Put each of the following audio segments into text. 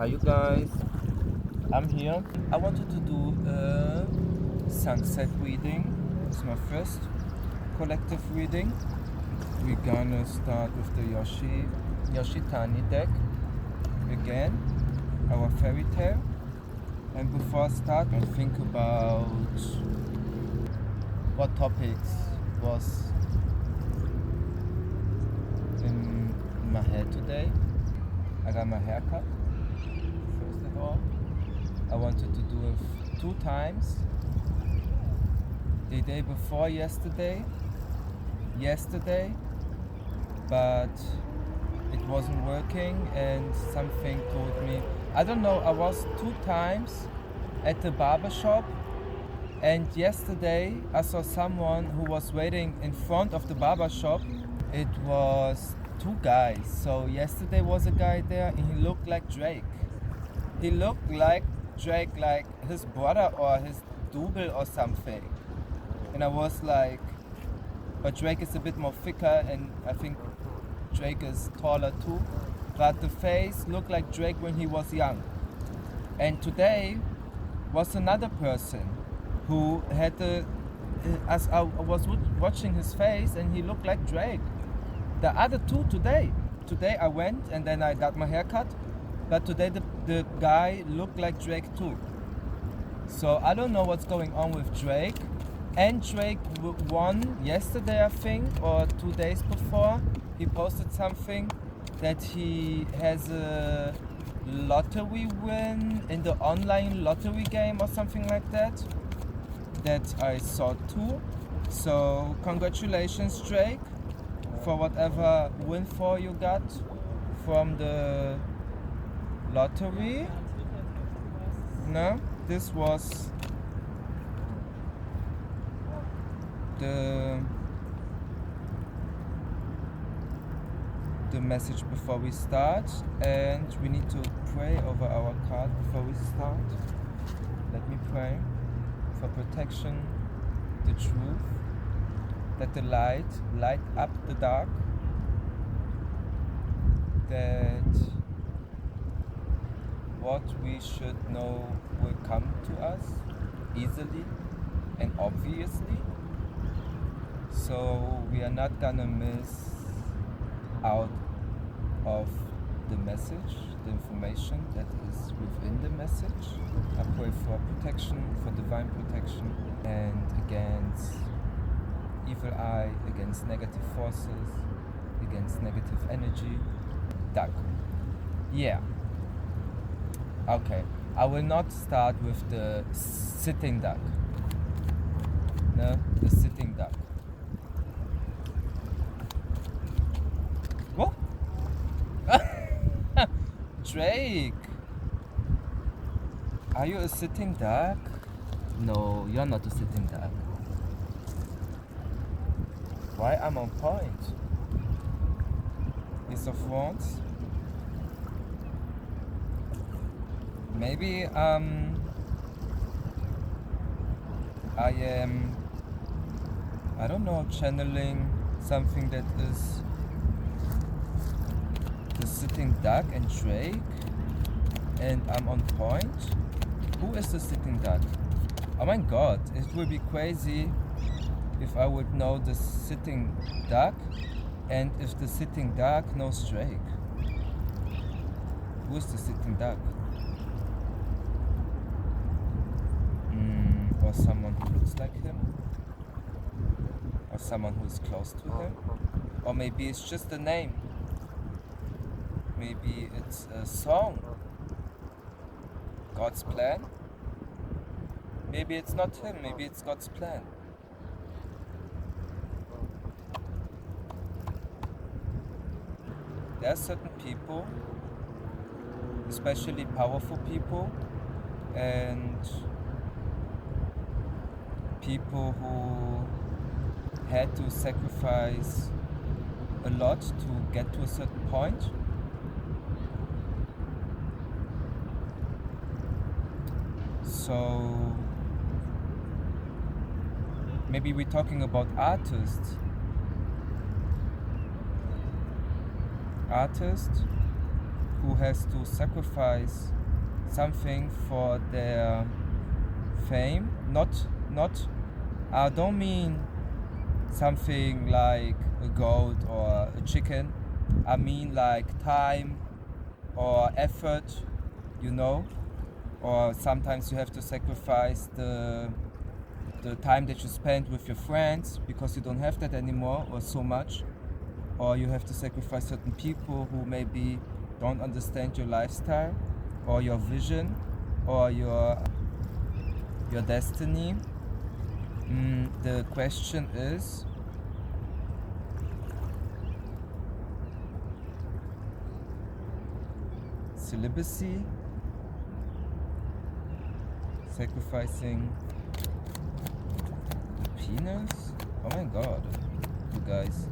Hi you guys, I'm here. I wanted to do a sunset reading. It's my first collective reading. We're gonna start with the Yoshitani deck again, our fairy tale. And before I start, I think about what topics was in my head today. I got my hair cut, first of all. I wanted to do it 2 times. The day before yesterday, but it wasn't working and something told me, I don't know, I was 2 times at the barber shop, and yesterday I saw someone who was waiting in front of the barber shop. It was 2 guys. So yesterday was a guy there and he looked like Drake. He looked like Drake, like his brother or his double or something. And I was like, but Drake is a bit more thicker and I think Drake is taller too. But the face looked like Drake when he was young. And today was another person who had as I was watching his face and he looked like Drake. The other 2 today. Today I went and then I got my hair cut. But today the guy looked like Drake too. So I don't know what's going on with Drake. And Drake won yesterday, I think, or 2 days before. He posted something that he has a lottery win in the online lottery game or something like that. That I saw too. So congratulations, Drake, for whatever windfall you got from the lottery. No, this was the message before we start, and we need to pray over our card before we start. Let me pray for protection, the truth, that the light up the dark, that what we should know will come to us easily and obviously, so we are not gonna miss out of the message, the information that is within the message. I pray for protection, for divine protection, and against evil eye, against negative forces, against negative energy. Duck. Yeah. Okay. I will not start with the sitting duck. No, the sitting duck. What? Drake, are you a sitting duck? No, you're not a sitting duck. Why I'm on point? Ace of Wands. Maybe I am, I don't know, channeling something that is the sitting duck and Drake, and I'm on point. Who is the sitting duck? Oh my god, it would be crazy if I would know the sitting duck and if the sitting duck knows Drake. Who is the sitting duck? Or someone who looks like him? Or someone who is close to him? Or maybe it's just a name. Maybe it's a song. God's plan? Maybe it's not him, maybe it's God's plan. There are certain people, especially powerful people, and people who had to sacrifice a lot to get to a certain point. So maybe we're talking about artists. who has to sacrifice something for their fame. Not I don't mean something like a goat or a chicken. I mean like time or effort, you know, or sometimes you have to sacrifice the time that you spend with your friends because you don't have that anymore or so much, or you have to sacrifice certain people who maybe don't understand your lifestyle or your vision or your destiny. The question is, celibacy, sacrificing the penis? Oh my god, you guys.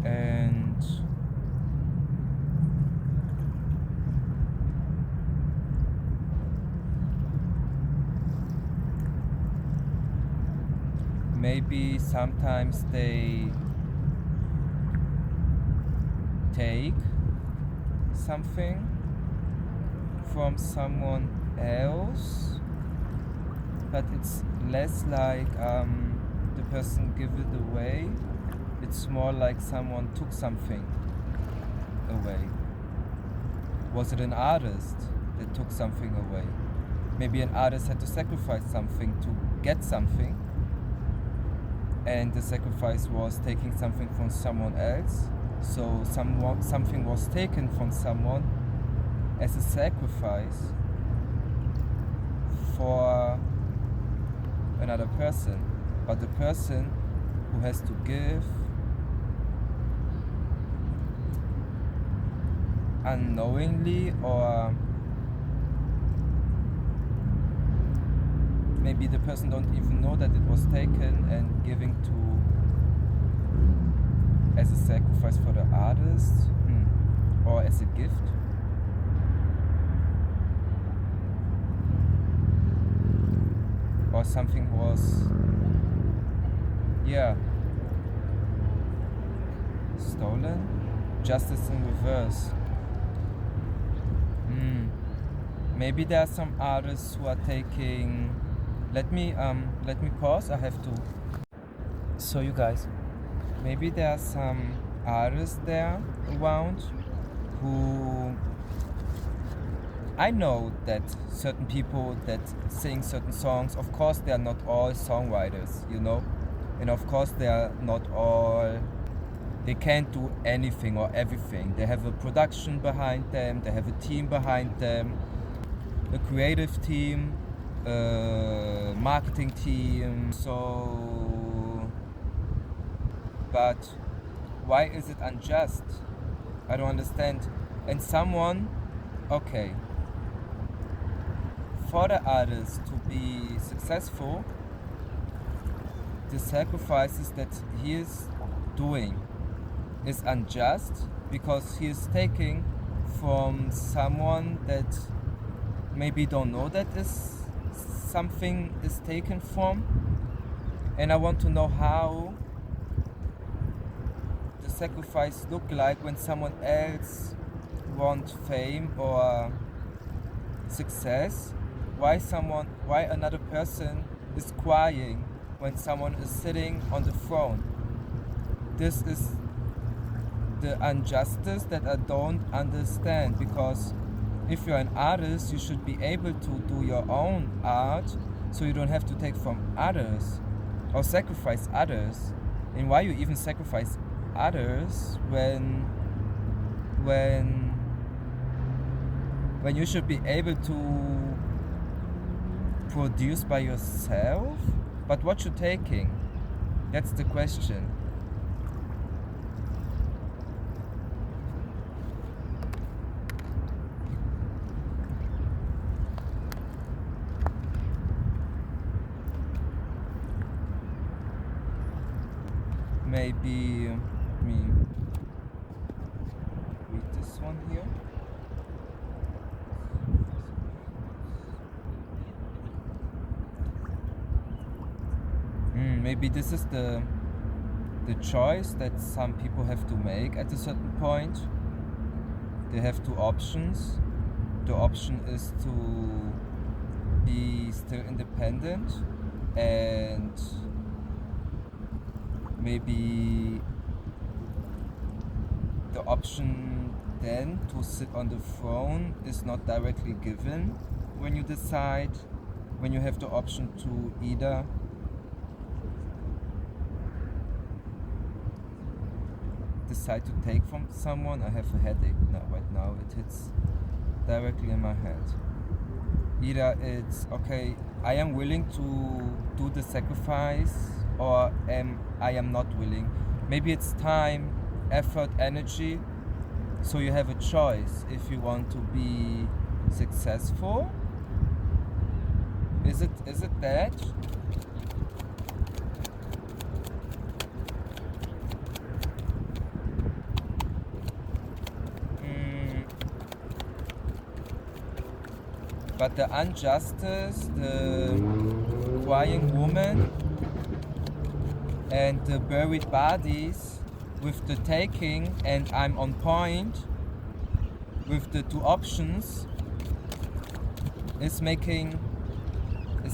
And maybe sometimes they take something from someone else, but it's less like the person give it away. It's more like someone took something away. Was it an artist that took something away? Maybe an artist had to sacrifice something to get something, and the sacrifice was taking something from someone else. So something was taken from someone as a sacrifice for another person. But the person who has to give unknowingly, or maybe the person don't even know that it was taken and giving to as a sacrifice for the artist, or as a gift. Or something was, stolen. Justice in reverse. Maybe there are some artists who are taking. Let me pause. I have to. So you guys, maybe there are some artists there around who. I know that certain people that sing certain songs, of course they are not all songwriters, you know, and of course they are not all. They can't do anything or everything. They have a production behind them. They have a team behind them. A creative team, a marketing team. So, but why is it unjust? I don't understand. And someone, okay, for the artist to be successful, the sacrifices that he is doing is unjust because he is taking from someone that maybe don't know that is something is taken from. And I want to know how the sacrifice look like when someone else wants fame or success. Why another person is crying when someone is sitting on the throne? This is the injustice that I don't understand, because if you're an artist, you should be able to do your own art, so you don't have to take from others or sacrifice others. And why you even sacrifice others when you should be able to produce by yourself? But what you taking? That's the question. Maybe me read this one here. maybe this is the choice that some people have to make at a certain point. They have two options. The option is to be still independent and maybe the option then to sit on the throne is not directly given when you decide, when you have the option to either decide to take from someone. I have a headache right now, it hits directly in my head. Either it's okay, I am willing to do the sacrifice, or I am not willing. Maybe it's time, effort, energy, so you have a choice if you want to be successful. Is it that? But the injustice, the crying woman, and the buried bodies with the taking, and I'm on point with the two options, is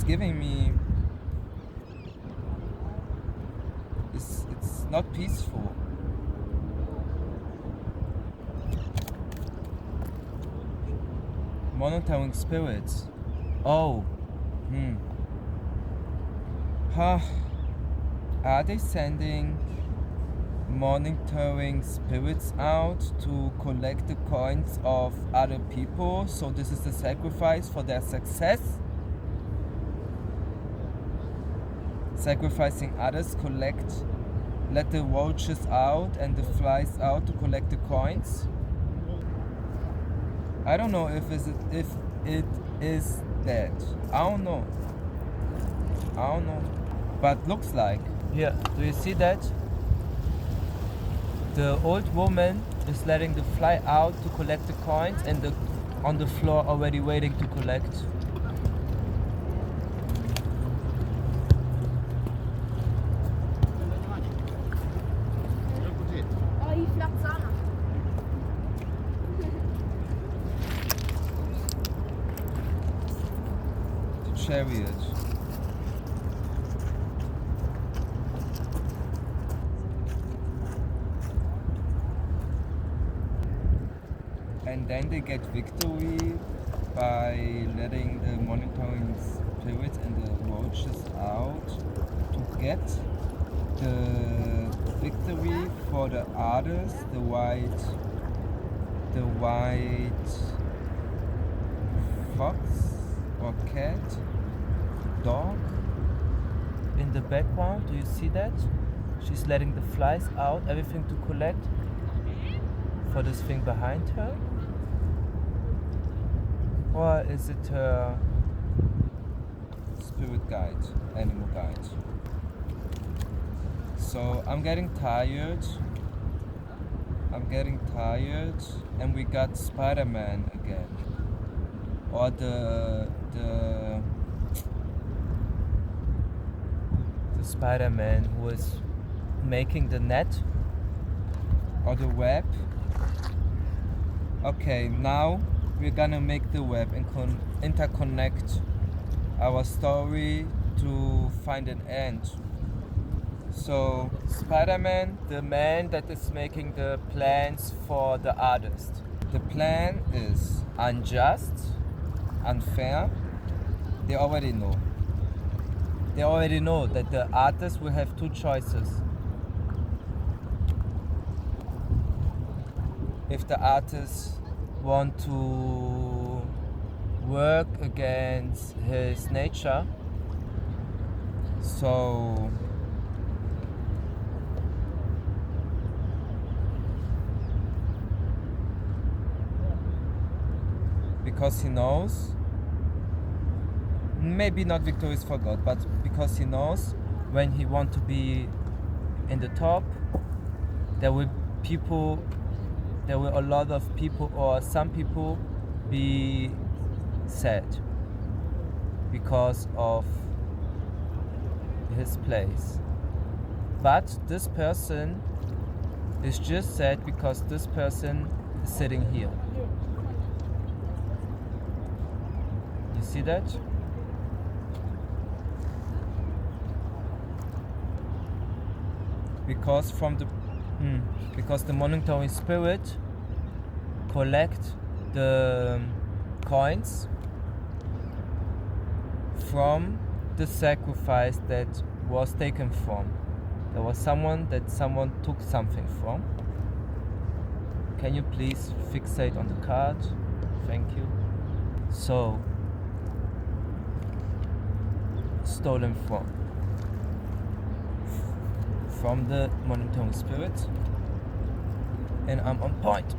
giving me, it's not peaceful. Monitoring spirits. Oh. Are they sending monitoring spirits out to collect the coins of other people? So this is the sacrifice for their success? Sacrificing others, let the roaches out and the flies out to collect the coins? I don't know if it is that. I don't know. But looks like. Here, do you see that? The old woman is letting the fly out to collect the coins, and on the floor already waiting to collect. The chariot. And then they get victory by letting the monitoring spirits and the roaches out to get the victory for the others, the white fox or cat, dog in the background. Do you see that? She's letting the flies out, everything to collect for this thing behind her. Or is it her spirit guide, animal guide? So I'm getting tired, and we got Spider-Man again. Or the Spider-Man who is making the net or the web. Okay, now we're gonna make the web and interconnect our story to find an end. So Spider-Man, the man that is making the plans for the artist. The plan is unjust, unfair. They already know. They already know that the artist will have two choices. If the artist want to work against his nature, so because he knows, maybe not victorious for God, but because he knows when he want to be in the top, there will a lot of people, or some people, be sad because of his place. But this person is just sad because this person is sitting here. You see that? Because the monitoring spirit collect the coins from the sacrifice that was taken from. There was someone took something from. Can you please fixate on the card? Thank you. So, stolen from the monitoring spirit, and I'm on point.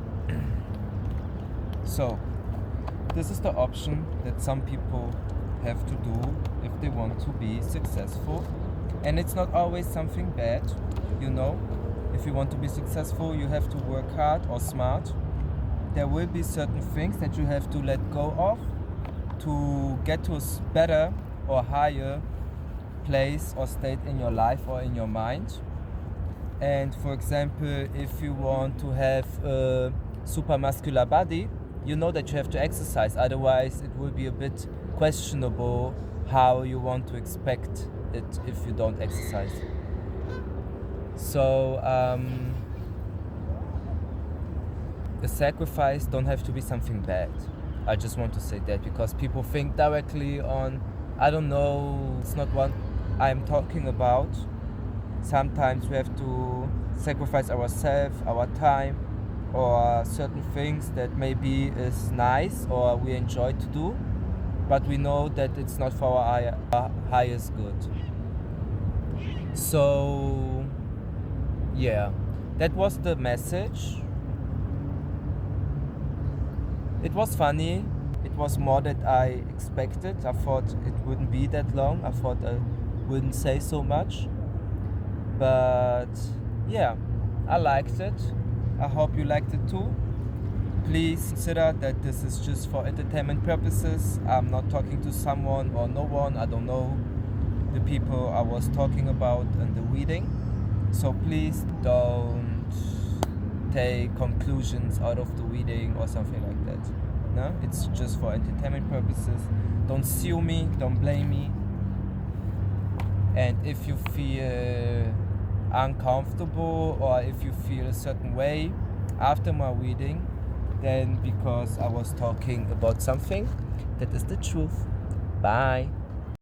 So, this is the option that some people have to do if they want to be successful, and it's not always something bad, you know. If you want to be successful, you have to work hard or smart. There will be certain things that you have to let go of to get to a better or higher place or state in your life or in your mind. And for example, if you want to have a super muscular body, you know that you have to exercise, otherwise it will be a bit questionable how you want to expect it if you don't exercise. So the sacrifice don't have to be something bad. I just want to say that because people think directly on, I don't know, it's not what I'm talking about. Sometimes we have to sacrifice ourselves, our time, or certain things that maybe is nice or we enjoy to do, but we know that it's not for our highest good. So yeah, that was the message. It was funny. It was more than I expected. I thought it wouldn't be that long. I thought I wouldn't say so much. But yeah, I liked it. I hope you liked it too. Please consider that this is just for entertainment purposes. I'm not talking to someone or no one. I don't know the people I was talking about in the reading. So please don't take conclusions out of the reading or something like that. No, it's just for entertainment purposes. Don't sue me, don't blame me. And if you feel uncomfortable or if you feel a certain way after my reading, then because I was talking about something that is the truth. Bye.